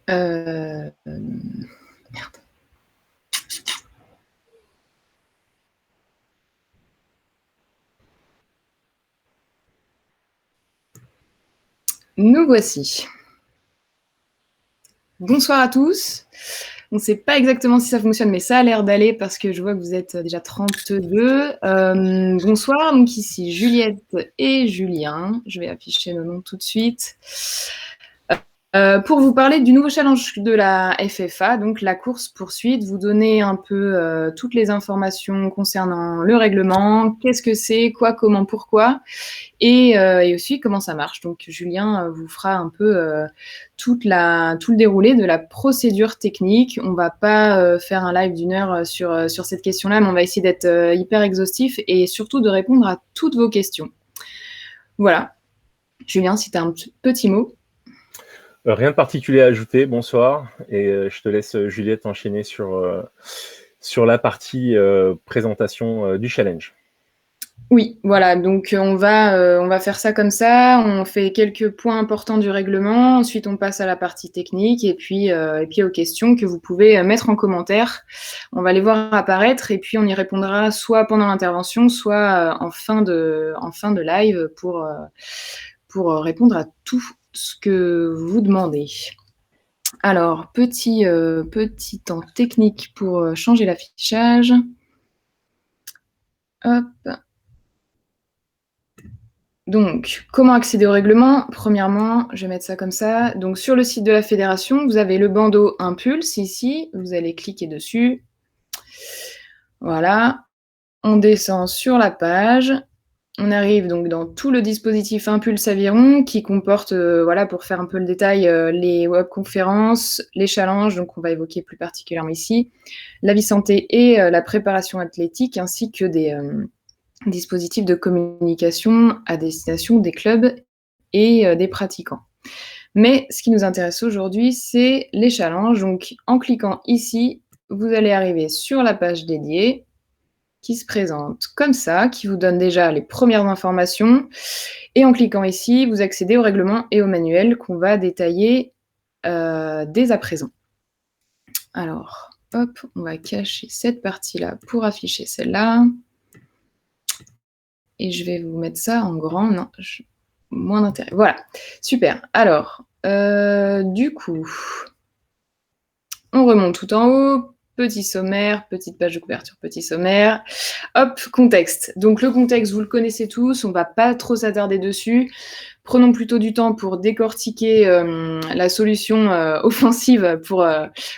Merde. Nous voici. Bonsoir à tous. On ne sait pas exactement si ça fonctionne, mais ça a l'air d'aller parce que je vois que vous êtes déjà 32. Bonsoir, donc ici Juliette et Julien. Je vais afficher nos noms tout de suite. Pour vous parler du nouveau challenge de la FFA, donc la course-poursuite, vous donner un peu toutes les informations concernant le règlement, qu'est-ce que c'est, quoi, comment, pourquoi, et aussi comment ça marche. Donc Julien vous fera un peu tout le déroulé de la procédure technique. On ne va pas faire un live d'1 heure sur cette question-là, mais on va essayer d'être hyper exhaustif et surtout de répondre à toutes vos questions. Voilà. Julien, si tu as un petit mot. Rien de particulier à ajouter, bonsoir, et je te laisse Juliette enchaîner sur la partie présentation du challenge. Oui, voilà, donc on va faire ça comme ça, on fait quelques points importants du règlement, ensuite on passe à la partie technique et puis aux questions que vous pouvez mettre en commentaire. On va les voir apparaître et puis on y répondra soit pendant l'intervention, soit en fin de live pour répondre à tout ce que vous demandez. Alors, petit temps technique pour changer l'affichage. Hop. Donc, comment accéder au règlement? Premièrement, je vais mettre ça comme ça. Donc, sur le site de la fédération, vous avez le bandeau Impulse ici. Vous allez cliquer dessus. Voilà. On descend sur la page. On arrive donc dans tout le dispositif Impulse Aviron qui comporte, pour faire un peu le détail, les webconférences, les challenges, donc on va évoquer plus particulièrement ici, la vie santé et la préparation athlétique, ainsi que des dispositifs de communication à destination des clubs et des pratiquants. Mais ce qui nous intéresse aujourd'hui, c'est les challenges. Donc en cliquant ici, vous allez arriver sur la page dédiée qui se présente comme ça, qui vous donne déjà les premières informations. Et en cliquant ici, vous accédez au règlement et au manuel qu'on va détailler dès à présent. Alors, hop, on va cacher cette partie-là pour afficher celle-là. Et je vais vous mettre ça en grand. Non, moins d'intérêt. Voilà, super. Alors, du coup, on remonte tout en haut. Petit sommaire, petite page de couverture, petit sommaire. Hop, contexte. Donc le contexte, vous le connaissez tous, on ne va pas trop s'attarder dessus. Prenons plutôt du temps pour décortiquer la solution offensive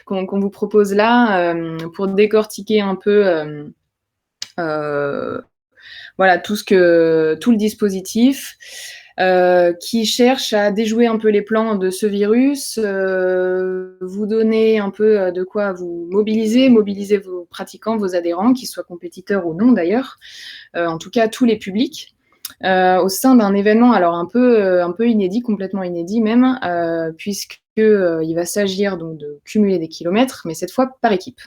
qu'on vous propose là, pour décortiquer un peu tout le dispositif. Qui cherche à déjouer un peu les plans de ce virus, vous donner un peu de quoi vous mobiliser vos pratiquants, vos adhérents, qu'ils soient compétiteurs ou non d'ailleurs, en tout cas tous les publics, au sein d'un événement alors un peu inédit, complètement inédit même, puisqu'il va s'agir donc de cumuler des kilomètres, mais cette fois par équipe.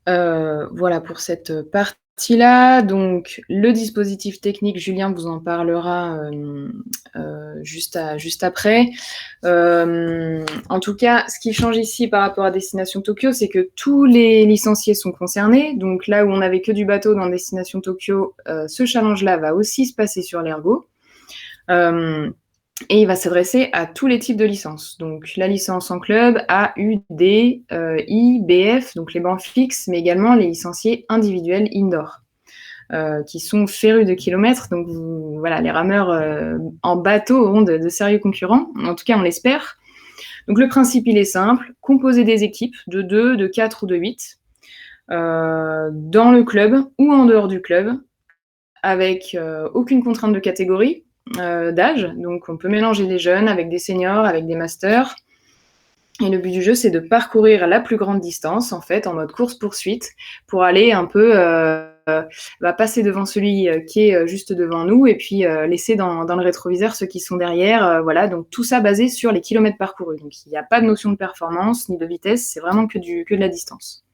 Voilà pour cette partie-là. Donc, le dispositif technique, Julien vous en parlera juste après. En tout cas, ce qui change ici par rapport à Destination Tokyo, c'est que tous les licenciés sont concernés. Donc là où on n'avait que du bateau dans Destination Tokyo, ce challenge-là va aussi se passer sur l'ergo. Et il va s'adresser à tous les types de licences. Donc la licence en club, A, U, D, I, BF, donc les bancs fixes, mais également les licenciés individuels indoor, qui sont férus de kilomètres. Donc les rameurs en bateau auront de sérieux concurrents. En tout cas, on l'espère. Donc le principe, il est simple. Composer des équipes de 2, de 4 ou de 8 dans le club ou en dehors du club, avec aucune contrainte de catégorie, d'âge, donc on peut mélanger des jeunes avec des seniors, avec des masters. Et le but du jeu, c'est de parcourir la plus grande distance, en fait, en mode course-poursuite, pour aller un peu passer devant celui qui est juste devant nous, et puis laisser dans le rétroviseur ceux qui sont derrière. Voilà, donc tout ça basé sur les kilomètres parcourus. Donc il n'y a pas de notion de performance ni de vitesse, c'est vraiment que de la distance.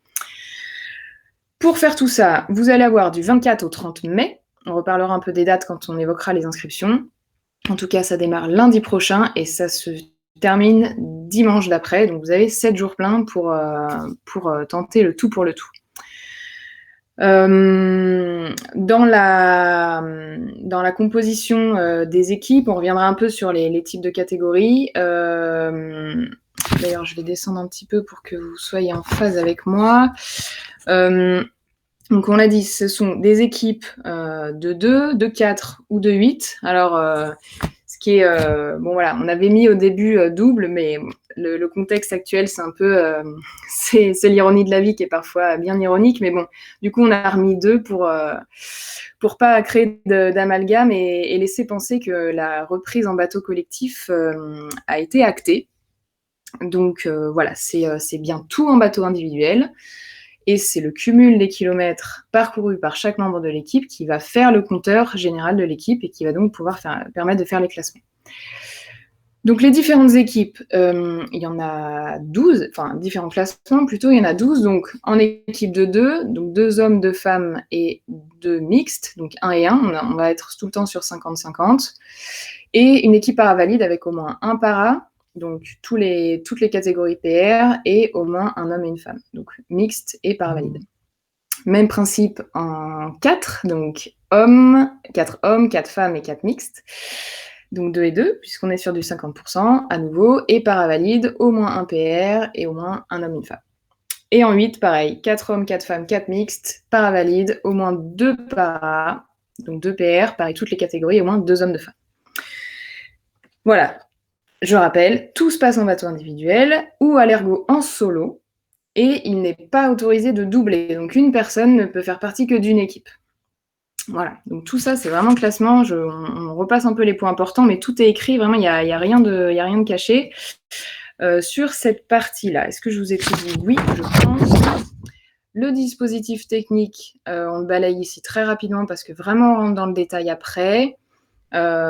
Pour faire tout ça, vous allez avoir du 24 au 30 mai. On reparlera un peu des dates quand on évoquera les inscriptions. En tout cas, ça démarre lundi prochain et ça se termine dimanche d'après. Donc, vous avez 7 jours pleins pour tenter le tout pour le tout. Dans la composition des équipes, on reviendra un peu sur les types de catégories. D'ailleurs, je vais descendre un petit peu pour que vous soyez en phase avec moi. Donc, on l'a dit, ce sont des équipes de 2, de 4 ou de 8. Alors, ce qui est... bon, voilà, on avait mis au début double, mais le contexte actuel, c'est un peu... c'est l'ironie de la vie qui est parfois bien ironique, mais bon, du coup, on a remis 2 pour pas créer d'amalgame et laisser penser que la reprise en bateau collectif a été actée. Donc, voilà, c'est bien tout en bateau individuel. Et c'est le cumul des kilomètres parcourus par chaque membre de l'équipe qui va faire le compteur général de l'équipe et qui va donc pouvoir permettre de faire les classements. Donc les différentes équipes, il y en a 12, enfin différents classements plutôt, il y en a 12. Donc en équipe de 2, donc 2 hommes, 2 femmes et 2 mixtes, donc 1 et 1, on va être tout le temps sur 50-50. Et une équipe para-valide avec au moins un para, donc toutes les catégories PR et au moins un homme et une femme, donc mixte et para-valide. Même principe en 4, donc 4 hommes, 4 femmes et 4 mixtes. Donc 2 et 2, puisqu'on est sur du 50% à nouveau, et para-valide, au moins un PR et au moins un homme et une femme. Et en 8, pareil, 4 hommes, 4 femmes, 4 mixtes, para-valide, au moins 2 para, donc 2 PR, pareil, toutes les catégories, au moins 2 hommes, 2 femmes. Voilà, je rappelle, tout se passe en bateau individuel ou à l'ergo en solo, et il n'est pas autorisé de doubler. Donc une personne ne peut faire partie que d'une équipe. Voilà, donc tout ça, c'est vraiment le classement. On repasse un peu les points importants, mais tout est écrit, vraiment, il n'y a rien de caché. Sur cette partie-là, est-ce que je vous ai tout dit? Oui, je pense. Le dispositif technique, on le balaye ici très rapidement parce que vraiment, on rentre dans le détail après.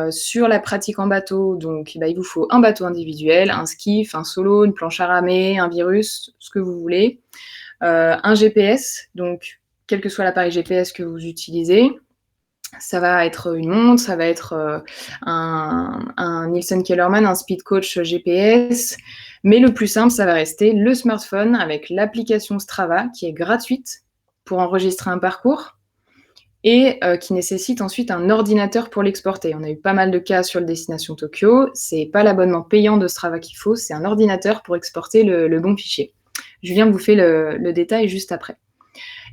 Sur la pratique en bateau, donc il vous faut un bateau individuel, un skiff, un solo, une planche à ramer, un virus, ce que vous voulez. Un GPS, donc quel que soit l'appareil GPS que vous utilisez. Ça va être une montre, ça va être un Nielsen Kellerman, un Speed Coach GPS. Mais le plus simple, ça va rester le smartphone avec l'application Strava qui est gratuite pour enregistrer un parcours et qui nécessite ensuite un ordinateur pour l'exporter. On a eu pas mal de cas sur le Destination Tokyo. C'est pas l'abonnement payant de Strava qu'il faut, c'est un ordinateur pour exporter le bon fichier. Julien vous fait le détail juste après.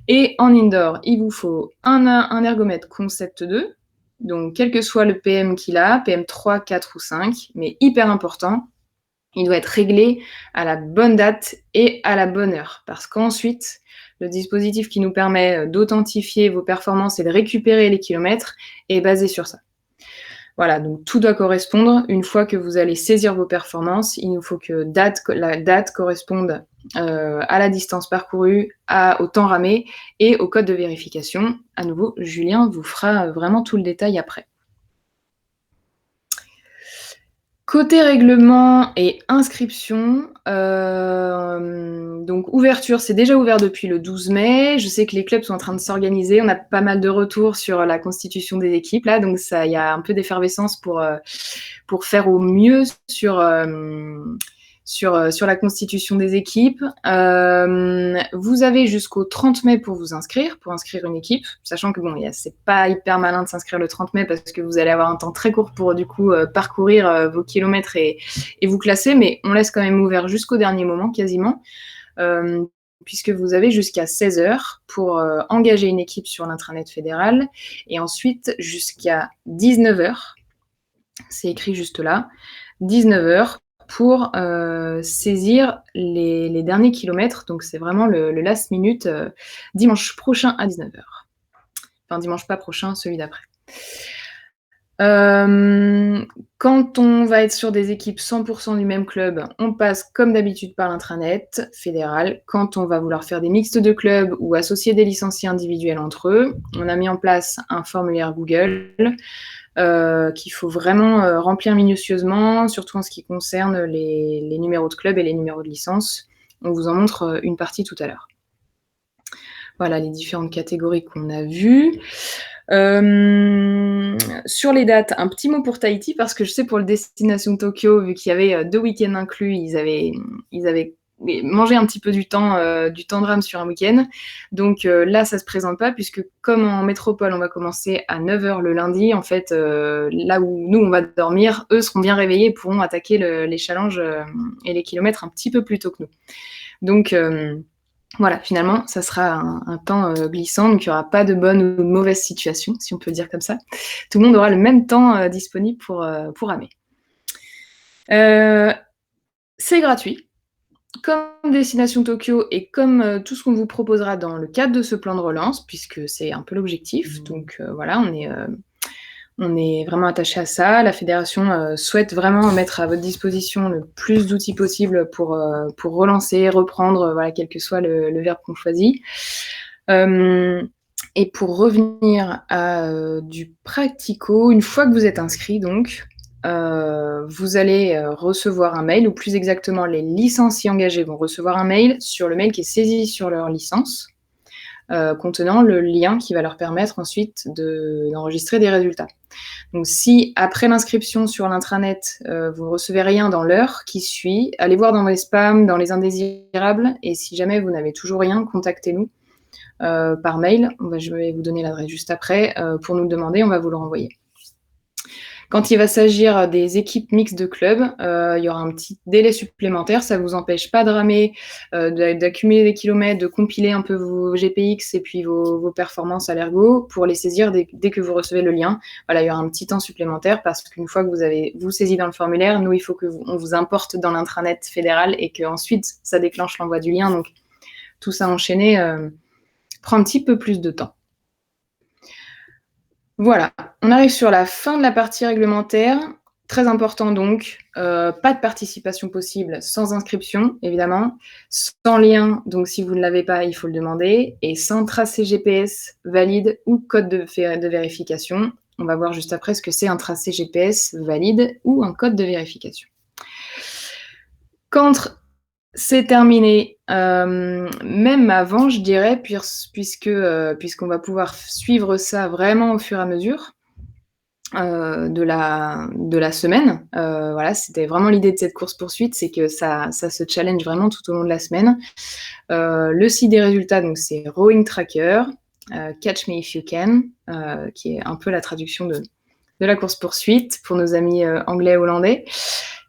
Et en indoor, il vous faut un ergomètre Concept 2, donc quel que soit le PM qu'il a, PM 3, 4 ou 5, mais hyper important, il doit être réglé à la bonne date et à la bonne heure, parce qu'ensuite, le dispositif qui nous permet d'authentifier vos performances et de récupérer les kilomètres est basé sur ça. Voilà, donc tout doit correspondre. Une fois que vous allez saisir vos performances, il nous faut que la date corresponde à la distance parcourue, au temps ramé et au code de vérification. À nouveau, Julien vous fera vraiment tout le détail après. Côté règlement et inscription, donc ouverture, c'est déjà ouvert depuis le 12 mai. Je sais que les clubs sont en train de s'organiser. On a pas mal de retours sur la constitution des équipes là, donc il y a un peu d'effervescence pour faire au mieux sur la constitution des équipes. Vous avez jusqu'au 30 mai pour vous inscrire, pour inscrire une équipe, sachant que bon, c'est pas hyper malin de s'inscrire le 30 mai parce que vous allez avoir un temps très court pour du coup parcourir vos kilomètres et vous classer, mais on laisse quand même ouvert jusqu'au dernier moment quasiment, puisque vous avez jusqu'à 16h pour engager une équipe sur l'intranet fédéral et ensuite jusqu'à 19h, c'est écrit juste là, 19h pour saisir les derniers kilomètres. Donc, c'est vraiment le last minute dimanche prochain à 19h. Enfin, dimanche pas prochain, celui d'après. Quand on va être sur des équipes 100% du même club, on passe comme d'habitude par l'intranet fédéral. Quand on va vouloir faire des mixtes de clubs ou associer des licenciés individuels entre eux, on a mis en place un formulaire Google qu'il faut vraiment remplir minutieusement, surtout en ce qui concerne les numéros de club et les numéros de licence. On vous en montre une partie tout à l'heure. Voilà les différentes catégories qu'on a vues. Sur les dates, un petit mot pour Tahiti, parce que je sais pour le Destination Tokyo, vu qu'il y avait 2 week-ends inclus, ils avaient mangé un petit peu du temps de rame sur un week-end. Donc là, ça se présente pas, puisque comme en métropole, on va commencer à 9h le lundi, en fait, là où nous, on va dormir, eux seront bien réveillés et pourront attaquer les challenges et les kilomètres un petit peu plus tôt que nous. Donc voilà, finalement, ça sera un temps glissant, donc il n'y aura pas de bonne ou de mauvaise situation, si on peut dire comme ça. Tout le monde aura le même temps disponible pour ramer. C'est gratuit, comme Destination Tokyo et comme tout ce qu'on vous proposera dans le cadre de ce plan de relance, puisque c'est un peu l'objectif. Donc voilà, on est vraiment attaché à ça. La fédération souhaite vraiment mettre à votre disposition le plus d'outils possible pour relancer, reprendre, voilà, quel que soit le verbe qu'on choisit. Et pour revenir à du practico, une fois que vous êtes inscrit, donc, vous allez recevoir un mail, ou plus exactement, les licenciés engagés vont recevoir un mail sur le mail qui est saisi sur leur licence, contenant le lien qui va leur permettre ensuite d'enregistrer des résultats. Donc si après l'inscription sur l'intranet, vous ne recevez rien dans l'heure qui suit, allez voir dans les spams, dans les indésirables, et si jamais vous n'avez toujours rien, contactez-nous par mail. Je vais vous donner l'adresse juste après. Pour nous le demander, on va vous le renvoyer. Quand il va s'agir des équipes mixtes de club, il y aura un petit délai supplémentaire. Ça ne vous empêche pas de ramer, d'accumuler des kilomètres, de compiler un peu vos GPX et puis vos performances à l'ergo pour les saisir dès que vous recevez le lien. Voilà, il y aura un petit temps supplémentaire parce qu'une fois que vous avez saisi dans le formulaire, nous, il faut qu'on vous importe dans l'intranet fédéral et qu'ensuite, ça déclenche l'envoi du lien. Donc, tout ça enchaîné prend un petit peu plus de temps. Voilà, on arrive sur la fin de la partie réglementaire. Très important donc, pas de participation possible sans inscription, évidemment, sans lien, donc si vous ne l'avez pas, il faut le demander, et sans tracé GPS valide ou code de vérification. On va voir juste après ce que c'est un tracé GPS valide ou un code de vérification. Quand c'est terminé, même avant, je dirais, puisqu'on va pouvoir suivre ça vraiment au fur et à mesure de la semaine. Voilà, c'était vraiment l'idée de cette course-poursuite, c'est que ça se challenge vraiment tout au long de la semaine. Le site des résultats, donc c'est Rowing Tracker, Catch Me If You Can, qui est un peu la traduction de la course-poursuite pour nos amis anglais-hollandais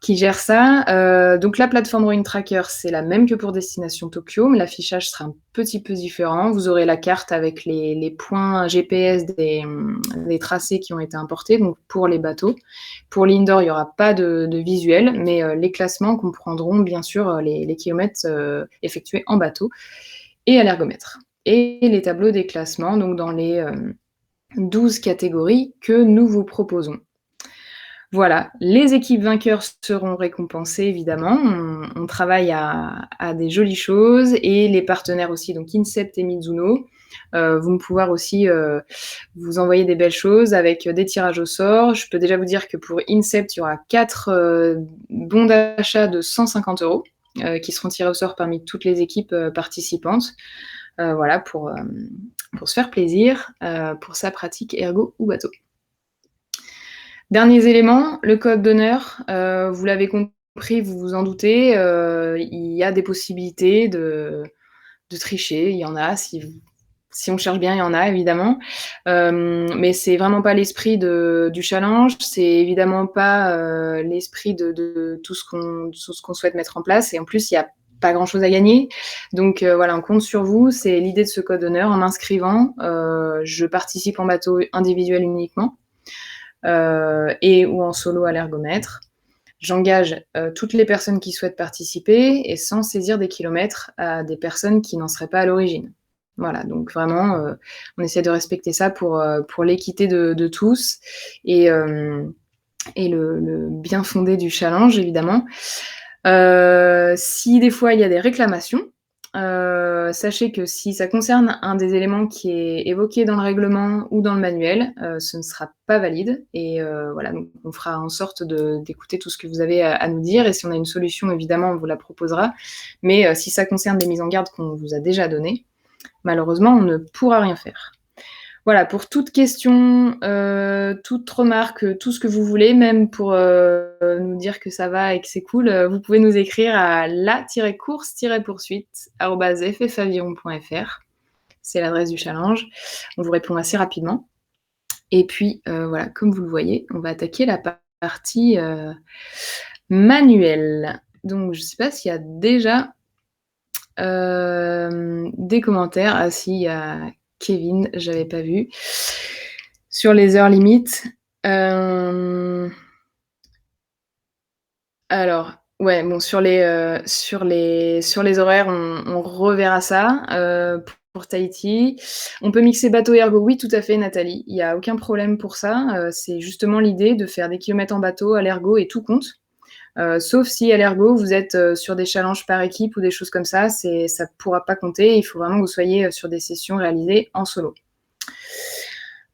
qui gèrent ça. Donc la plateforme Rowing Tracker, c'est la même que pour Destination Tokyo, mais l'affichage sera un petit peu différent. Vous aurez la carte avec les points GPS des tracés qui ont été importés, donc pour les bateaux. Pour l'indoor, il n'y aura pas de visuel, mais les classements comprendront bien sûr les kilomètres effectués en bateau et à l'ergomètre. Et les tableaux des classements, donc dans les 12 catégories que nous vous proposons. Voilà, les équipes vainqueurs seront récompensées, évidemment. On travaille à des jolies choses et les partenaires aussi, donc Incept et Mizuno, vont pouvoir aussi vous envoyer des belles choses avec des tirages au sort. Je peux déjà vous dire que pour Incept, il y aura 4 bons d'achat de 150 € qui seront tirés au sort parmi toutes les équipes participantes. Voilà, pour se faire plaisir pour sa pratique ergo ou bateau. Derniers éléments, le code d'honneur, vous l'avez compris, vous vous en doutez, il y a des possibilités de tricher, il y en a, si on cherche bien, il y en a évidemment, mais c'est vraiment pas l'esprit du challenge, c'est évidemment pas l'esprit de tout ce qu'on souhaite mettre en place, et en plus il y a pas grand chose à gagner, donc voilà, on compte sur vous. C'est l'idée de ce code d'honneur. En m'inscrivant, je participe en bateau individuel uniquement et ou en solo à l'ergomètre. J'engage toutes les personnes qui souhaitent participer et sans saisir des kilomètres à des personnes qui n'en seraient pas à l'origine. Voilà, donc vraiment, on essaie de respecter ça pour l'équité de tous et le bien fondé du challenge, évidemment. Si des fois il y a des réclamations, sachez que si ça concerne un des éléments qui est évoqué dans le règlement ou dans le manuel, ce ne sera pas valide. Et voilà, donc on fera en sorte d'écouter tout ce que vous avez à nous dire. Et si on a une solution, évidemment, on vous la proposera. Mais si ça concerne des mises en garde qu'on vous a déjà données, malheureusement, on ne pourra rien faire. Voilà, pour toute question, toute remarque, tout ce que vous voulez, même pour nous dire que ça va et que c'est cool, vous pouvez nous écrire à la-course-poursuite@ffaviron.fr. C'est l'adresse du challenge. On vous répond assez rapidement. Et puis, voilà, comme vous le voyez, on va attaquer la partie manuelle. Donc, je ne sais pas s'il y a déjà des commentaires. Ah si, il y a Kevin, j'avais pas vu. Sur les heures limites. Alors, ouais, bon, sur les horaires, on reverra ça pour Tahiti. On peut mixer bateau et ergo, oui, tout à fait, Nathalie. Il n'y a aucun problème pour ça. C'est justement l'idée de faire des kilomètres en bateau à l'ergo et tout compte. Sauf si à l'ergo, vous êtes sur des challenges par équipe ou des choses comme ça, ça ne pourra pas compter. Il faut vraiment que vous soyez sur des sessions réalisées en solo.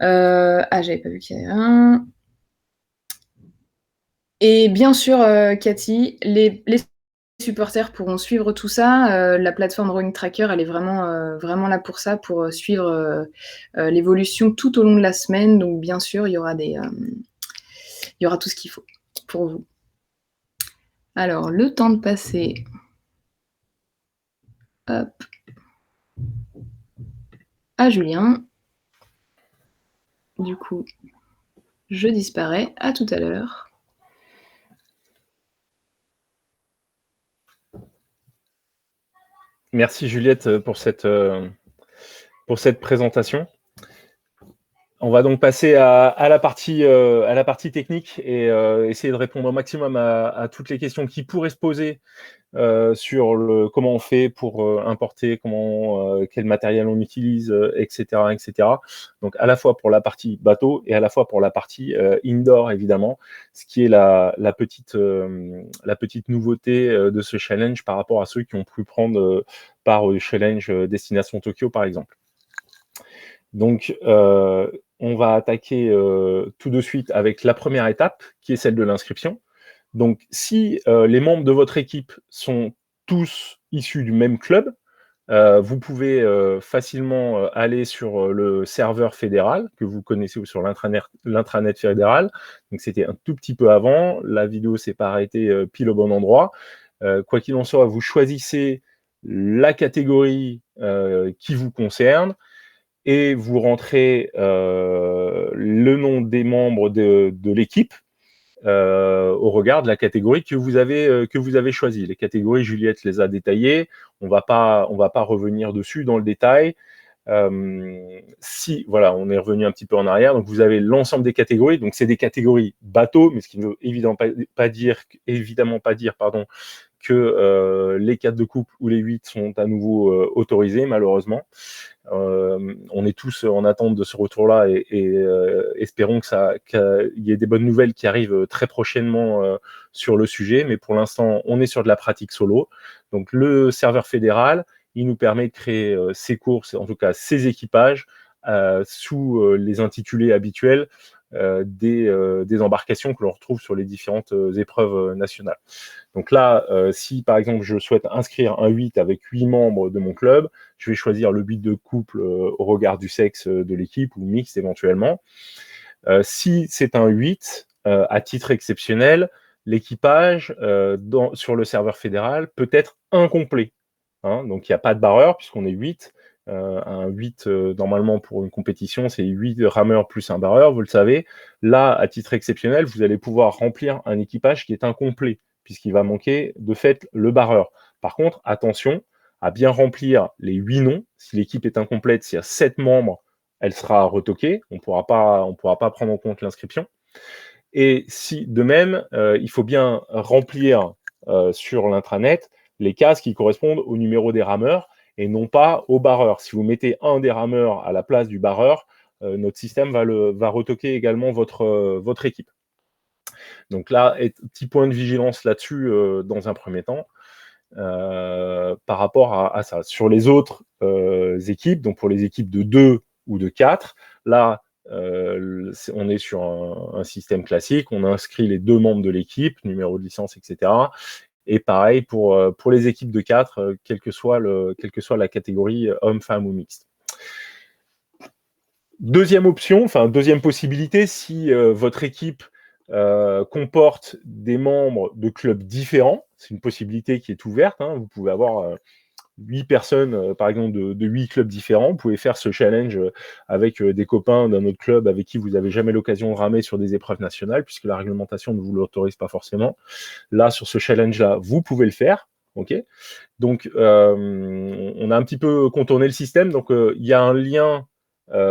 J'avais pas vu qu'il y avait un. Et bien sûr, Cathy, les supporters pourront suivre tout ça. La plateforme Rowing Tracker, elle est vraiment là pour ça, pour suivre l'évolution tout au long de la semaine. Donc bien sûr, il y aura tout ce qu'il faut pour vous. Alors, le temps de passer. Hop. À Julien. Du coup, je disparais. À tout à l'heure. Merci Juliette pour cette présentation. On va donc passer à la partie technique et essayer de répondre au maximum à toutes les questions qui pourraient se poser sur comment on fait pour importer, quel matériel on utilise, etc., etc. Donc à la fois pour la partie bateau et à la fois pour la partie indoor, évidemment, ce qui est la petite nouveauté de ce challenge par rapport à ceux qui ont pu prendre part au challenge Destination Tokyo, par exemple. Donc, on va attaquer tout de suite avec la première étape, qui est celle de l'inscription. Donc, si les membres de votre équipe sont tous issus du même club, vous pouvez facilement aller sur le serveur fédéral que vous connaissez ou sur l'intranet fédéral. Donc, c'était un tout petit peu avant. La vidéo s'est pas arrêtée pile au bon endroit. Quoi qu'il en soit, vous choisissez la catégorie qui vous concerne et vous rentrez le nom des membres de l'équipe au regard de la catégorie que vous avez choisie. Les catégories, Juliette les a détaillées. On va pas revenir dessus dans le détail. Voilà, on est revenu un petit peu en arrière. Donc, vous avez l'ensemble des catégories. Donc, c'est des catégories bateaux, mais ce qui ne veut évidemment pas dire, que les 4 de couple ou les 8 sont à nouveau autorisés, malheureusement. On est tous en attente de ce retour-là et espérons qu'il y ait des bonnes nouvelles qui arrivent très prochainement sur le sujet. Mais pour l'instant, on est sur de la pratique solo. Donc, le serveur fédéral, il nous permet de créer ces courses, en tout cas ces équipages, sous les intitulés habituels des embarcations que l'on retrouve sur les différentes épreuves nationales. Donc là, si par exemple je souhaite inscrire un 8 avec 8 membres de mon club, je vais choisir le 8 de couple au regard du sexe de l'équipe ou mixte éventuellement. Si c'est un 8, à titre exceptionnel, l'équipage sur le serveur fédéral peut être incomplet. Hein, donc il n'y a pas de barreur puisqu'on est 8. Un 8, normalement, pour une compétition, c'est 8 rameurs plus un barreur, vous le savez. Là, à titre exceptionnel, vous allez pouvoir remplir un équipage qui est incomplet, puisqu'il va manquer, de fait, le barreur. Par contre, attention à bien remplir les 8 noms. Si l'équipe est incomplète, s'il y a 7 membres, elle sera retoquée. On ne pourra pas prendre en compte l'inscription. Et si, de même, il faut bien remplir sur l'intranet les cases qui correspondent au numéro des rameurs, et non pas au barreur. Si vous mettez un des rameurs à la place du barreur, notre système va retoquer également votre équipe. Donc là, petit point de vigilance là-dessus dans un premier temps, par rapport à ça. Sur les autres équipes, donc pour les équipes de 2 ou de 4, là, on est sur un système classique, on inscrit les 2 membres de l'équipe, numéro de licence, etc. Et pareil pour les équipes de 4, quelle que soit la catégorie homme, femme ou mixte. Deuxième option, enfin deuxième possibilité, si votre équipe comporte des membres de clubs différents, c'est une possibilité qui est ouverte, hein, vous pouvez avoir 8 personnes, par exemple, de 8 clubs différents. Vous pouvez faire ce challenge avec des copains d'un autre club avec qui vous n'avez jamais l'occasion de ramer sur des épreuves nationales, puisque la réglementation ne vous l'autorise pas forcément. Là, sur ce challenge-là, vous pouvez le faire. Ok. Donc, on a un petit peu contourné le système. Donc, il y a un lien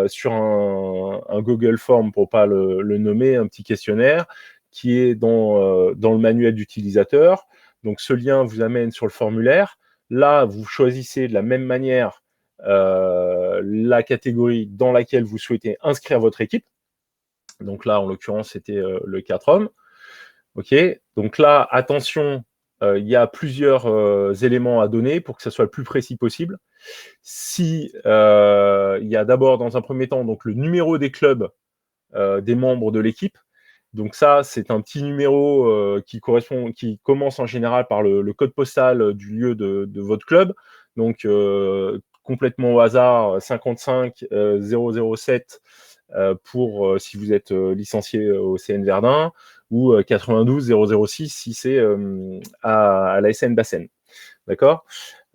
sur un Google Form, pour ne pas le nommer, un petit questionnaire qui est dans le manuel d'utilisateur. Donc, ce lien vous amène sur le formulaire. Là, vous choisissez de la même manière la catégorie dans laquelle vous souhaitez inscrire votre équipe. Donc là, en l'occurrence, c'était le 4 hommes. OK. Donc là, attention, il y a plusieurs éléments à donner pour que ça soit le plus précis possible. Si il y a d'abord, dans un premier temps, donc le numéro des clubs des membres de l'équipe. Donc ça, c'est un petit numéro qui commence en général par le code postal du lieu de votre club. Donc complètement au hasard, 55 007 pour si vous êtes licencié au CN Verdun, ou 92 006 si c'est à la SN Bassène. D'accord.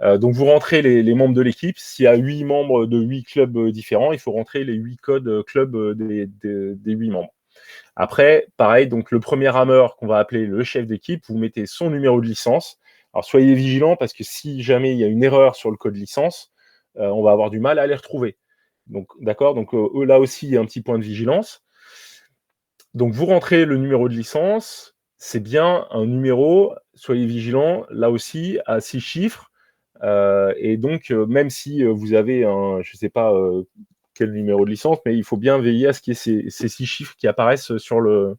Donc vous rentrez les membres de l'équipe. S'il y a 8 membres de 8 clubs différents, il faut rentrer les 8 codes clubs des 8 membres. Après, pareil, donc le premier rameur qu'on va appeler le chef d'équipe, vous mettez son numéro de licence. Alors soyez vigilants parce que si jamais il y a une erreur sur le code licence, on va avoir du mal à les retrouver. Donc, d'accord. Donc là aussi, il y a un petit point de vigilance. Donc vous rentrez le numéro de licence. C'est bien un numéro, soyez vigilants, là aussi, à 6 chiffres. Et donc, même si vous avez je ne sais pas quel numéro de licence, mais il faut bien veiller à ce qu'il y ait ces 6 chiffres qui apparaissent sur le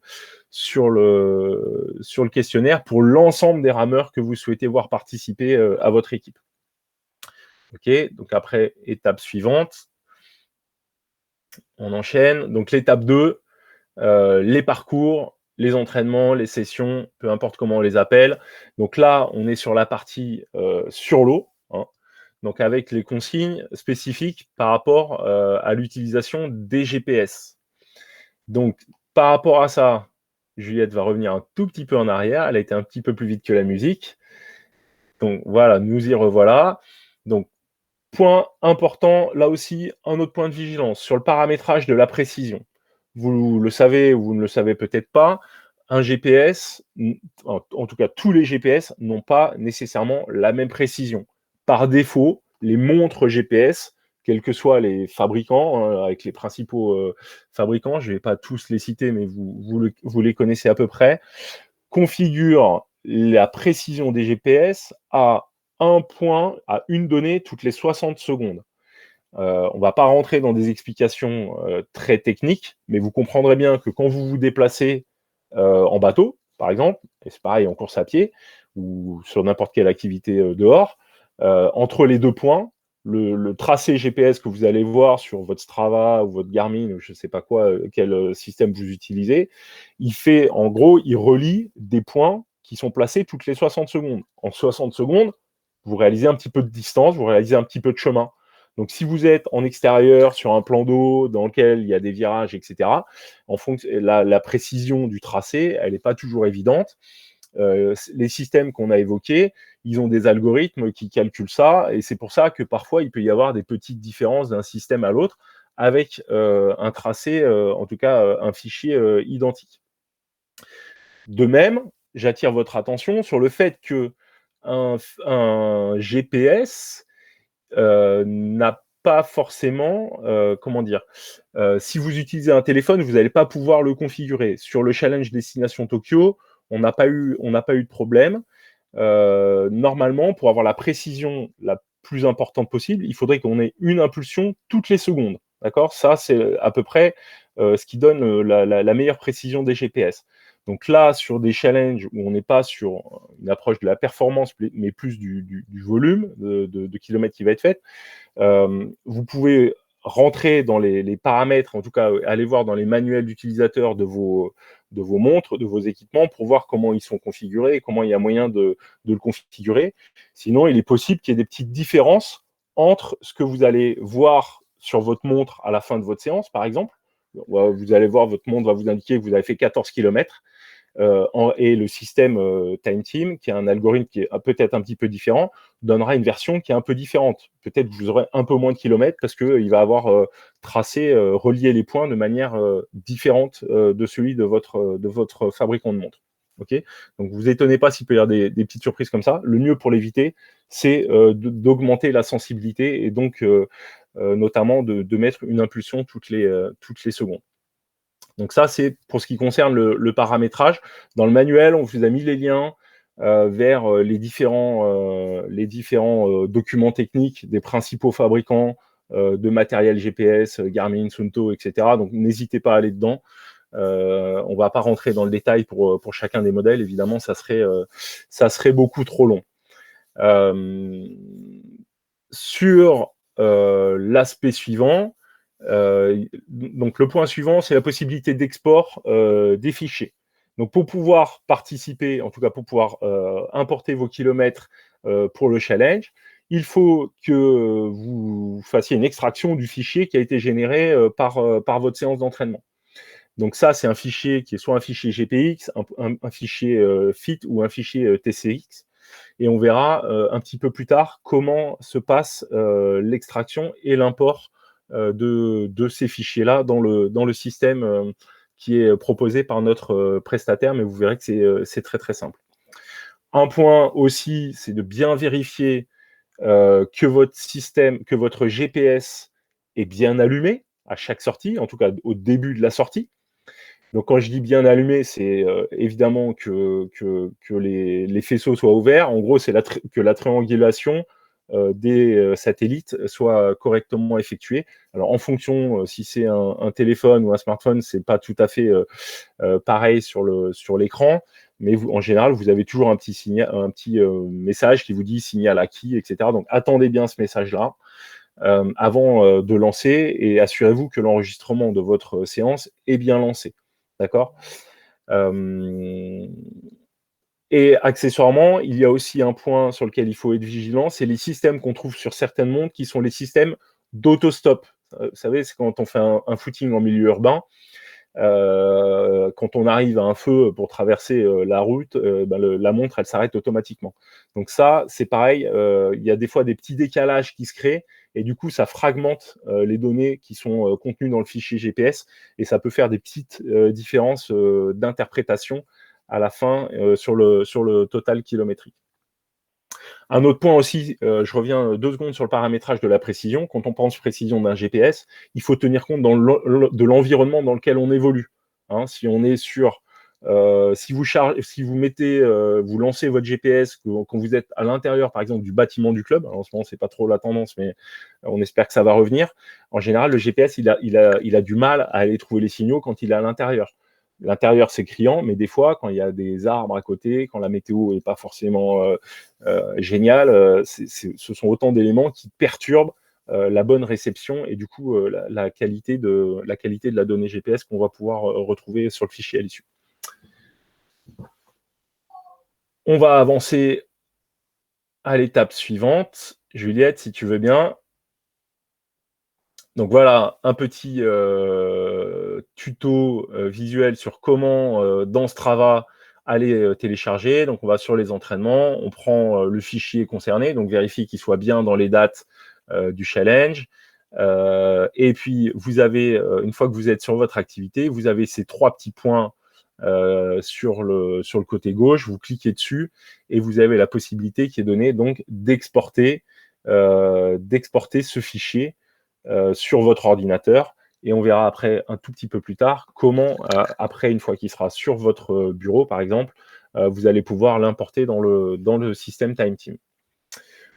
questionnaire pour l'ensemble des rameurs que vous souhaitez voir participer à votre équipe. OK, donc après, étape suivante. On enchaîne. Donc l'étape 2, les parcours, les entraînements, les sessions, peu importe comment on les appelle. Donc là, on est sur la partie sur l'eau, hein, donc avec les consignes spécifiques par rapport à l'utilisation des GPS. Donc par rapport à ça, Juliette va revenir un tout petit peu en arrière. Elle a été un petit peu plus vite que la musique. Donc voilà, nous y revoilà. Donc point important, là aussi, un autre point de vigilance sur le paramétrage de la précision. Vous le savez ou vous ne le savez peut-être pas, un GPS, en tout cas tous les GPS, n'ont pas nécessairement la même précision. Par défaut, les montres GPS, quels que soient les fabricants, hein, avec les principaux fabricants, je ne vais pas tous les citer, mais vous les connaissez à peu près, configurent la précision des GPS à un point, à une donnée toutes les 60 secondes. On ne va pas rentrer dans des explications très techniques, mais vous comprendrez bien que quand vous vous déplacez en bateau, par exemple, et c'est pareil en course à pied, ou sur n'importe quelle activité dehors, entre les deux points, le tracé GPS que vous allez voir sur votre Strava ou votre Garmin, ou je ne sais pas quoi, quel système vous utilisez, en gros, il relie des points qui sont placés toutes les 60 secondes. En 60 secondes, vous réalisez un petit peu de distance, vous réalisez un petit peu de chemin. Donc, si vous êtes en extérieur, sur un plan d'eau dans lequel il y a des virages, etc., en fonction, la précision du tracé, elle n'est pas toujours évidente. Les systèmes qu'on a évoqués, ils ont des algorithmes qui calculent ça, et c'est pour ça que parfois, il peut y avoir des petites différences d'un système à l'autre avec un tracé, en tout cas un fichier identique. De même, j'attire votre attention sur le fait que un GPS n'a pas forcément, comment dire, si vous utilisez un téléphone, vous n'allez pas pouvoir le configurer. Sur le challenge Destination Tokyo, on n'a pas eu de problème. Normalement, pour avoir la précision la plus importante possible, il faudrait qu'on ait une impulsion toutes les secondes. D'accord. Ça, c'est à peu près ce qui donne la meilleure précision des GPS. Donc là, sur des challenges où on n'est pas sur une approche de la performance, mais plus du volume de kilomètres qui va être fait, vous pouvez rentrer dans les paramètres, en tout cas aller voir dans les manuels d'utilisateurs de vos montres, de vos équipements, pour voir comment ils sont configurés et comment il y a moyen de le configurer. Sinon, il est possible qu'il y ait des petites différences entre ce que vous allez voir sur votre montre à la fin de votre séance, par exemple. Vous allez voir, votre montre va vous indiquer que vous avez fait 14 km. Et le système Time Team, qui est un algorithme qui est peut-être un petit peu différent, donnera une version qui est un peu différente. Peut-être que vous aurez un peu moins de kilomètres parce qu'il va avoir relié les points de manière différente de celui de votre fabricant de montre. Okay, donc vous étonnez pas s'il peut y avoir des petites surprises comme ça. Le mieux pour l'éviter, c'est d'augmenter la sensibilité et donc notamment de mettre une impulsion toutes les secondes. Donc ça, c'est pour ce qui concerne le paramétrage. Dans le manuel, on vous a mis les liens vers les différents documents techniques des principaux fabricants de matériel GPS, Garmin, Suunto, etc. Donc n'hésitez pas à aller dedans. On ne va pas rentrer dans le détail pour chacun des modèles, évidemment, ça serait beaucoup trop long. Sur l'aspect suivant, donc le point suivant, c'est la possibilité d'export des fichiers. Donc pour pouvoir participer, en tout cas pour pouvoir importer vos kilomètres pour le challenge, il faut que vous fassiez une extraction du fichier qui a été généré par votre séance d'entraînement. Donc ça, c'est un fichier qui est soit un fichier GPX, un fichier FIT ou un fichier TCX. Et on verra un petit peu plus tard comment se passe l'extraction et l'import de ces fichiers-là dans le système qui est proposé par notre prestataire, mais vous verrez que c'est très très simple. Un point aussi, c'est de bien vérifier que votre GPS est bien allumé à chaque sortie, en tout cas au début de la sortie. Donc quand je dis bien allumé, c'est évidemment que les faisceaux soient ouverts. En gros, c'est que la triangulation des satellites soit correctement effectuée. Alors en fonction, si c'est un téléphone ou un smartphone, c'est pas tout à fait pareil sur l'écran, mais en général, vous avez toujours un petit message qui vous dit signal acquis, etc. Donc attendez bien ce message-là. Avant de lancer et assurez-vous que l'enregistrement de votre séance est bien lancé. D'accord Et accessoirement, il y a aussi un point sur lequel il faut être vigilant, c'est les systèmes qu'on trouve sur certaines montres qui sont les systèmes d'autostop. Vous savez, c'est quand on fait un footing en milieu urbain, quand on arrive à un feu pour traverser la route, la montre, elle s'arrête automatiquement. Donc ça, c'est pareil, il y a des fois des petits décalages qui se créent, et du coup, ça fragmente les données qui sont contenues dans le fichier GPS, et ça peut faire des petites différences d'interprétation à la fin sur le total kilométrique. Un autre point aussi, je reviens 2 secondes sur le paramétrage de la précision. Quand on pense précision d'un GPS, il faut tenir compte de l'environnement dans lequel on évolue. Hein, si on est sur, si vous mettez, vous lancez votre GPS quand vous êtes à l'intérieur, par exemple, du bâtiment du club. Alors, en ce moment, c'est pas trop la tendance, mais on espère que ça va revenir. En général, le GPS, il a du mal à aller trouver les signaux quand il est à l'intérieur. L'intérieur, c'est criant, mais des fois, quand il y a des arbres à côté, quand la météo n'est pas forcément géniale, ce sont autant d'éléments qui perturbent la bonne réception et du coup la qualité de la donnée GPS qu'on va pouvoir retrouver sur le fichier à l'issue. On va avancer à l'étape suivante. Juliette, si tu veux bien. Donc voilà, un petit tuto visuel sur comment, dans Strava, aller télécharger. Donc on va sur les entraînements, on prend le fichier concerné, donc vérifier qu'il soit bien dans les dates du challenge. Et puis, vous avez, une fois que vous êtes sur votre activité, vous avez ces 3 petits points sur le côté gauche, vous cliquez dessus et vous avez la possibilité qui est donnée donc d'exporter ce fichier sur votre ordinateur, et on verra après un tout petit peu plus tard comment, après, une fois qu'il sera sur votre bureau, par exemple, vous allez pouvoir l'importer dans le système Time Team.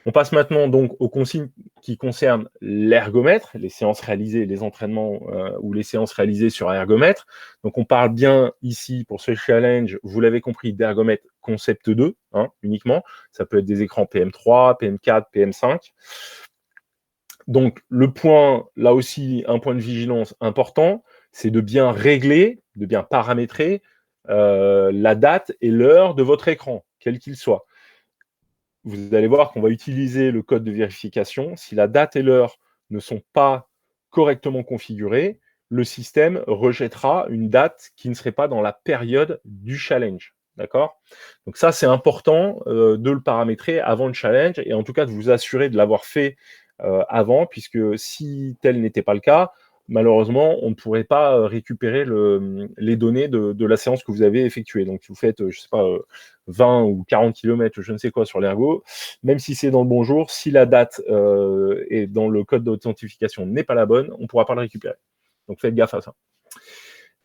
On passe maintenant donc aux consignes qui concernent l'ergomètre, les séances réalisées, les entraînements ou les séances réalisées sur ergomètre. Donc on parle bien ici pour ce challenge, vous l'avez compris, d'ergomètre concept 2 uniquement. Ça peut être des écrans PM3, PM4, PM5. Donc, le point, là aussi, un point de vigilance important, c'est de bien régler, de bien paramétrer la date et l'heure de votre écran, quel qu'il soit. Vous allez voir qu'on va utiliser le code de vérification. Si la date et l'heure ne sont pas correctement configurée, le système rejettera une date qui ne serait pas dans la période du challenge. D'accord? Donc ça, c'est important de le paramétrer avant le challenge et en tout cas de vous assurer de l'avoir fait avant, puisque si tel n'était pas le cas, malheureusement, on ne pourrait pas récupérer les données de la séance que vous avez effectuée. Donc, si vous faites, je ne sais pas, 20 ou 40 km, je ne sais quoi, sur l'ergo, même si c'est dans le bon jour, si la date est dans le code d'authentification n'est pas la bonne, on ne pourra pas le récupérer. Donc, faites gaffe à ça.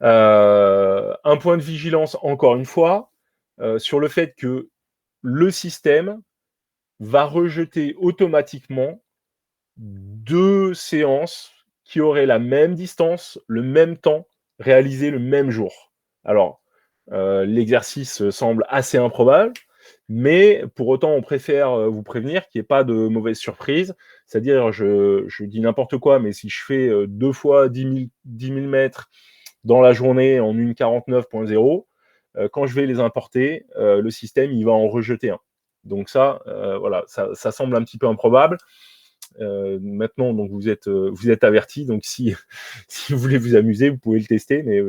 Un point de vigilance, encore une fois, sur le fait que le système va rejeter automatiquement 2 séances qui auraient la même distance, le même temps, réalisées le même jour. Alors, l'exercice semble assez improbable, mais pour autant, on préfère vous prévenir qu'il n'y ait pas de mauvaise surprise. C'est-à-dire, je dis n'importe quoi, mais si je fais 2 fois 10 000 mètres dans la journée en 1,49.0, quand je vais les importer, le système, il va en rejeter un. Donc ça, voilà, ça semble un petit peu improbable. Maintenant, donc vous êtes avertis. Donc si vous voulez vous amuser, vous pouvez le tester, mais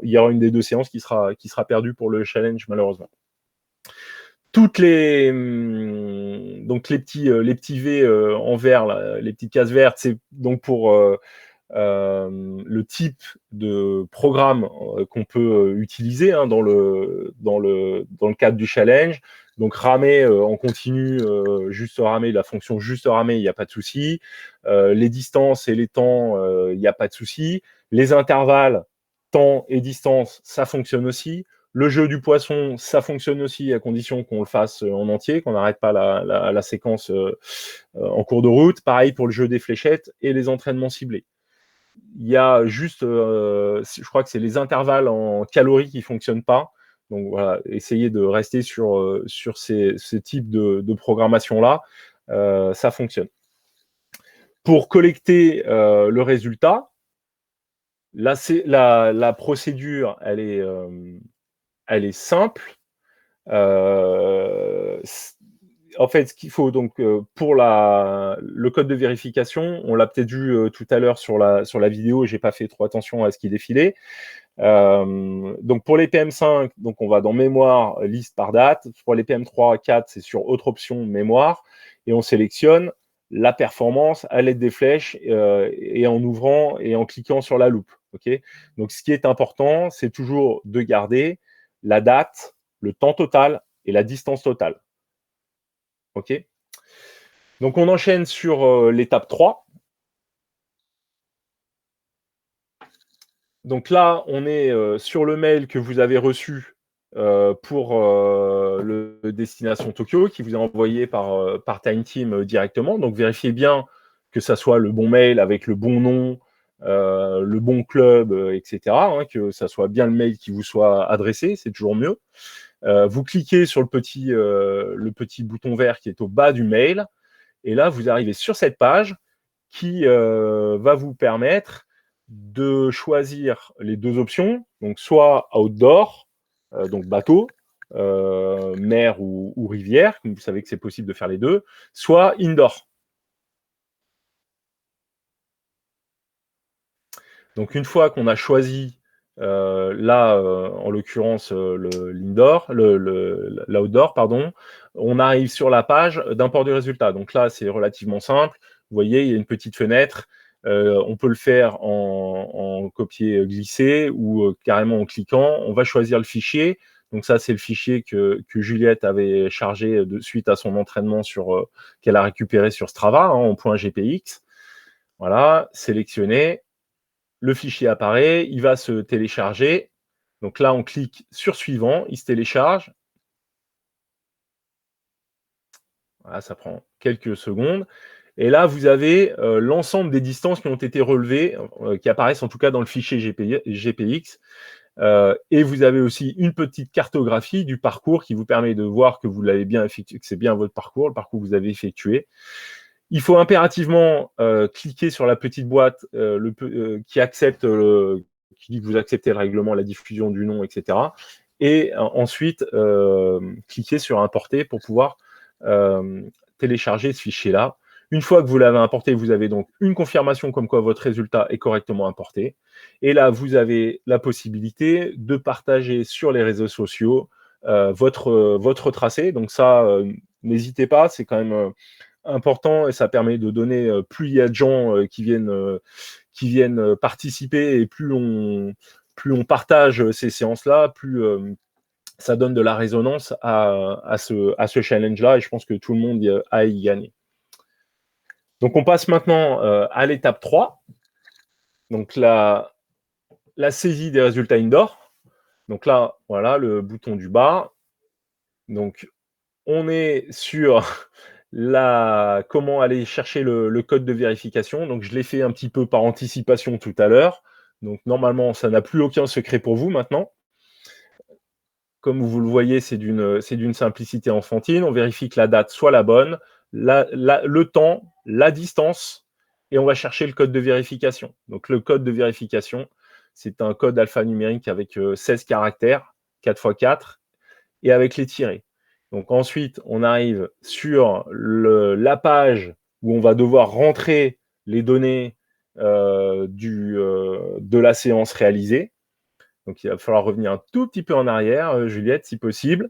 il y aura une des 2 séances qui sera perdue pour le challenge, malheureusement. Toutes les donc les petits V en vert, là, les petites cases vertes, c'est donc pour le type de programme qu'on peut utiliser dans le cadre du challenge. Donc ramer en continu, juste ramer, la fonction juste ramer, il n'y a pas de souci. Les distances et les temps, il n'y a pas de souci. Les intervalles, temps et distance, ça fonctionne aussi. Le jeu du poisson, ça fonctionne aussi à condition qu'on le fasse en entier, qu'on n'arrête pas la séquence en cours de route. Pareil pour le jeu des fléchettes et les entraînements ciblés. Il y a juste, je crois que c'est les intervalles en calories qui ne fonctionnent pas. Donc voilà, essayez de rester sur ces types de programmation-là. Ça fonctionne. Pour collecter le résultat, là, la procédure, elle est simple. En fait, ce qu'il faut donc pour le code de vérification, on l'a peut-être vu tout à l'heure sur la vidéo, j'ai pas fait trop attention à ce qui défilait. Donc pour les PM5, donc on va dans mémoire, liste par date. Pour les PM3, 4, c'est sur autre option, mémoire, et on sélectionne la performance à l'aide des flèches et en ouvrant et en cliquant sur la loupe. Okay, donc ce qui est important, c'est toujours de garder la date, le temps total et la distance totale. OK. Donc on enchaîne sur l'étape 3. Donc là, on est sur le mail que vous avez reçu pour le destination Tokyo, qui vous est envoyé par Time Team directement. Donc vérifiez bien que ça soit le bon mail avec le bon nom, le bon club, etc. Que ça soit bien le mail qui vous soit adressé, c'est toujours mieux. Vous cliquez sur le petit bouton vert qui est au bas du mail. Et là, vous arrivez sur cette page qui va vous permettre de choisir les 2 options, donc soit outdoor, donc bateau, mer ou rivière, comme vous savez que c'est possible de faire les 2, soit indoor. Donc une fois qu'on a choisi là, en l'occurrence, l'outdoor, pardon, on arrive sur la page d'import du résultat. Donc là, c'est relativement simple. Vous voyez, il y a une petite fenêtre. On peut le faire en copier-glisser ou carrément en cliquant. On va choisir le fichier. Donc ça, c'est le fichier que Juliette avait chargé suite à son entraînement qu'elle a récupéré sur Strava en .gpx. Voilà, sélectionner. Le fichier apparaît, il va se télécharger. Donc là, on clique sur suivant, il se télécharge. Voilà, ça prend quelques secondes. Et là, vous avez l'ensemble des distances qui ont été relevées, qui apparaissent en tout cas dans le fichier GPX. Et vous avez aussi une petite cartographie du parcours qui vous permet de voir que vous l'avez bien effectué, que c'est bien votre parcours, le parcours que vous avez effectué. Il faut impérativement cliquer sur la petite boîte qui accepte, qui dit que vous acceptez le règlement, la diffusion du nom, etc. Et ensuite, cliquer sur importer pour pouvoir télécharger ce fichier-là. Une fois que vous l'avez importé, vous avez donc une confirmation comme quoi votre résultat est correctement importé. Et là, vous avez la possibilité de partager sur les réseaux sociaux votre tracé. Donc ça, n'hésitez pas, c'est quand même important et ça permet de donner, plus il y a de gens qui viennent participer et plus on partage ces séances-là, plus ça donne de la résonance à ce challenge-là et je pense que tout le monde a y gagné. Donc, on passe maintenant à l'étape 3. Donc, la saisie des résultats indoor. Donc là, voilà, le bouton du bas. Donc, on est sur comment aller chercher le code de vérification. Donc, je l'ai fait un petit peu par anticipation tout à l'heure. Donc, normalement, ça n'a plus aucun secret pour vous maintenant. Comme vous le voyez, c'est d'une simplicité enfantine. On vérifie que la date soit la bonne, le temps, la distance, et on va chercher le code de vérification. Donc, le code de vérification, c'est un code alphanumérique avec 16 caractères, 4 x 4, et avec les tirets. Donc, ensuite, on arrive sur la page où on va devoir rentrer les données de la séance réalisée. Donc, il va falloir revenir un tout petit peu en arrière, Juliette, si possible.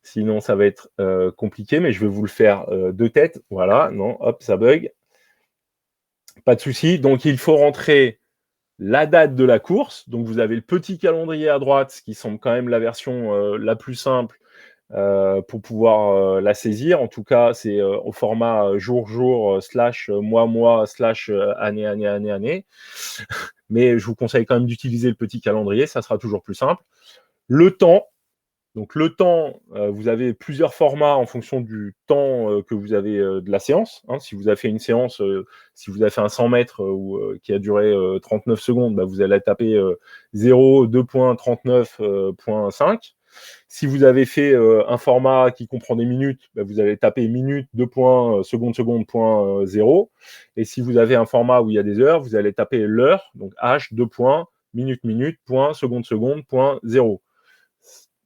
Sinon, ça va être compliqué, mais je vais vous le faire de tête. Voilà, non, hop, ça bug. Pas de souci. Donc, il faut rentrer la date de la course. Donc, vous avez le petit calendrier à droite, qui semble quand même la version la plus simple pour pouvoir la saisir. En tout cas, c'est au format jour-jour / mois-mois / année. Mais je vous conseille quand même d'utiliser le petit calendrier, ça sera toujours plus simple. Le temps, donc le temps, vous avez plusieurs formats en fonction du temps que vous avez de la séance. Hein. Si vous avez fait une séance, si vous avez fait un 100 mètres qui a duré 39 secondes, bah, vous allez taper 0, 2.39.5. Si vous avez fait un format qui comprend des minutes, bah, vous allez taper minutes, 2 points, seconde, point 0. Et si vous avez un format où il y a des heures, vous allez taper l'heure, donc H, 2 points, minute, point, seconde, point 0.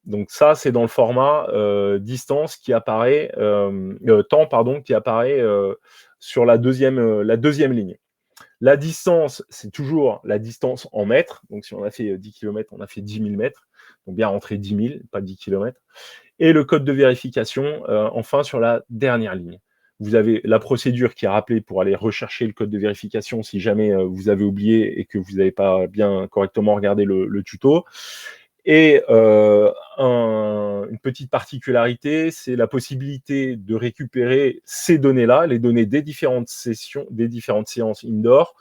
Donc ça, c'est dans le format distance qui apparaît, temps, pardon, qui apparaît sur la deuxième ligne. La distance, c'est toujours la distance en mètres. Donc, si on a fait 10 km, on a fait 10 000 mètres. Donc, bien rentrer 10 000, pas 10 km. Et le code de vérification, enfin, sur la dernière ligne. Vous avez la procédure qui est rappelée pour aller rechercher le code de vérification si jamais vous avez oublié et que vous n'avez pas bien correctement regardé le tuto. Et une petite particularité, c'est la possibilité de récupérer ces données-là, les données des différentes sessions, des différentes séances indoor,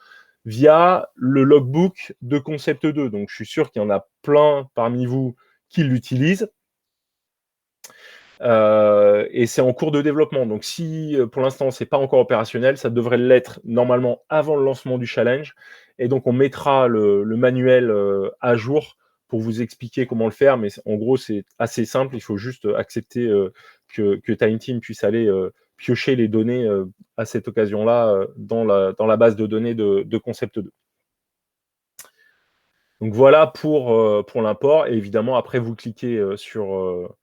via le logbook de Concept 2. Donc, je suis sûr qu'il y en a plein parmi vous qui l'utilisent. Et c'est en cours de développement. Donc, si pour l'instant, ce n'est pas encore opérationnel, ça devrait l'être normalement avant le lancement du challenge. Et donc, on mettra le manuel à jour pour vous expliquer comment le faire. Mais en gros, c'est assez simple. Il faut juste accepter que Time Team puisse aller piocher les données à cette occasion-là dans la base de données de Concept 2. Donc, voilà pour l'import. Et évidemment, après, vous cliquez sur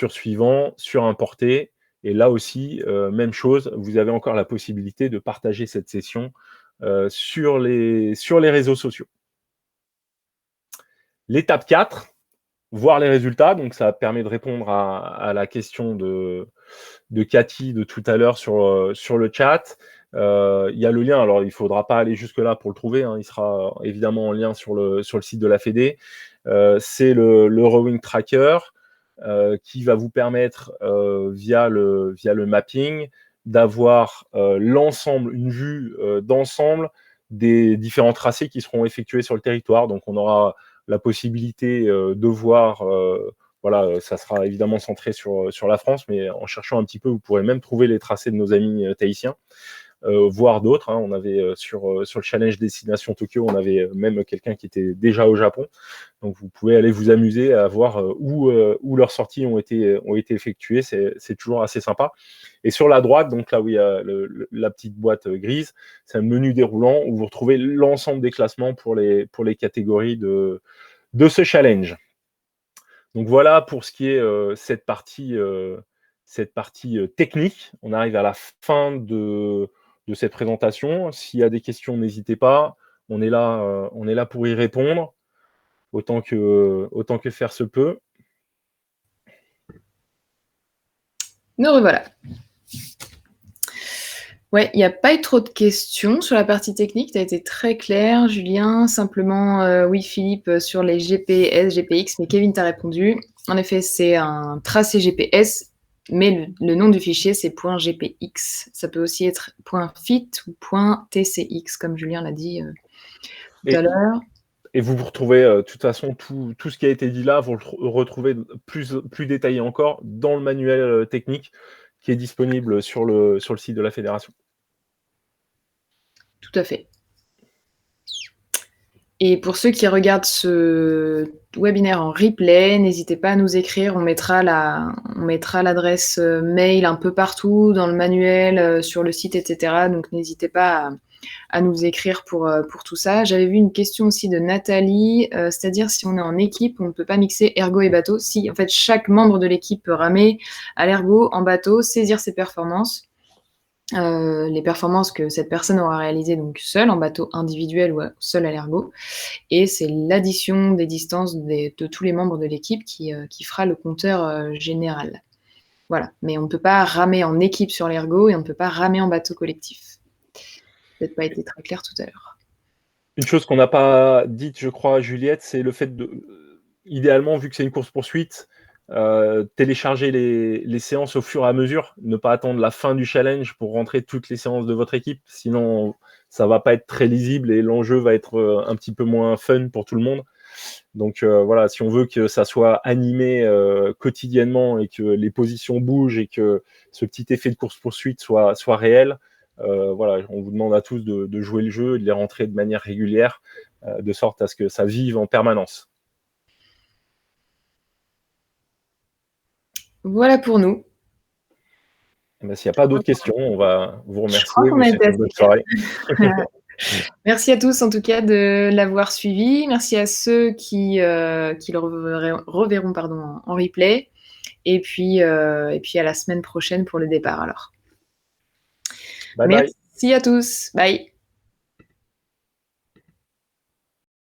suivant, sur importer. Et là aussi, même chose, vous avez encore la possibilité de partager cette session sur les réseaux sociaux. L'étape 4, voir les résultats. Donc, ça permet de répondre à la question de Cathy de tout à l'heure sur le chat. Il y a le lien, alors il ne faudra pas aller jusque-là pour le trouver, hein. Il sera évidemment en lien sur le site de la Fédé. C'est le Rowing Tracker qui va vous permettre, via le mapping, d'avoir l'ensemble, une vue d'ensemble des différents tracés qui seront effectués sur le territoire. Donc, on aura la possibilité de voir, voilà, ça sera évidemment centré sur la France, mais en cherchant un petit peu, vous pourrez même trouver les tracés de nos amis tahitiens, voire d'autres. Hein. On avait sur le challenge Destination Tokyo, on avait même quelqu'un qui était déjà au Japon. Donc, vous pouvez aller vous amuser à voir où leurs sorties ont été effectuées. C'est toujours assez sympa. Et sur la droite, donc là où il y a la petite boîte grise, c'est un menu déroulant où vous retrouvez l'ensemble des classements pour les catégories de ce challenge. Donc, voilà pour ce qui est cette partie cette partie technique. On arrive à la fin de cette présentation. S'il y a des questions, n'hésitez pas. On est là pour y répondre autant que faire se peut. Nous revoilà. Ouais, il n'y a pas eu trop de questions sur la partie technique. Tu as été très clair, Julien. Simplement, oui, Philippe, sur les GPS, GPX, mais Kevin t'a répondu. En effet, c'est un tracé GPS, mais le nom du fichier, c'est .gpx. Ça peut aussi être .fit ou .tcx, comme Julien l'a dit tout à l'heure. Et vous retrouvez, de toute façon, tout ce qui a été dit là, vous le retrouvez plus détaillé encore dans le manuel technique qui est disponible sur le site de la fédération. Tout à fait. Et pour ceux qui regardent ce webinaire en replay, n'hésitez pas à nous écrire. On mettra l'adresse mail un peu partout dans le manuel, sur le site, etc. Donc n'hésitez pas à nous écrire pour tout ça. J'avais vu une question aussi de Nathalie, c'est-à-dire si on est en équipe, on ne peut pas mixer ergo et bateau. Si, en fait, chaque membre de l'équipe peut ramer à l'ergo, en bateau, saisir ses performances. Les performances que cette personne aura réalisées donc seule, en bateau individuel ou seule à l'ergo. Et c'est l'addition des distances de tous les membres de l'équipe qui fera le compteur général. Voilà. Mais on ne peut pas ramer en équipe sur l'ergo et on ne peut pas ramer en bateau collectif. Peut-être pas été très clair tout à l'heure. Une chose qu'on n'a pas dite, je crois, Juliette, c'est le fait de, idéalement, vu que c'est une course-poursuite, télécharger les séances au fur et à mesure, ne pas attendre la fin du challenge pour rentrer toutes les séances de votre équipe, sinon ça va pas être très lisible et l'enjeu va être un petit peu moins fun pour tout le monde. Donc voilà, si on veut que ça soit animé quotidiennement et que les positions bougent et que ce petit effet de course-poursuite soit réel, voilà, on vous demande à tous de jouer le jeu et de les rentrer de manière régulière, de sorte à ce que ça vive en permanence. Voilà pour nous. S'il n'y a pas d'autres questions, on va vous remercier. Je crois qu'on a été assez bonne soirée. Merci à tous en tout cas de l'avoir suivi. Merci à ceux qui le reverront en replay. Et puis à la semaine prochaine pour le départ alors. Bye Merci bye. à tous. Bye.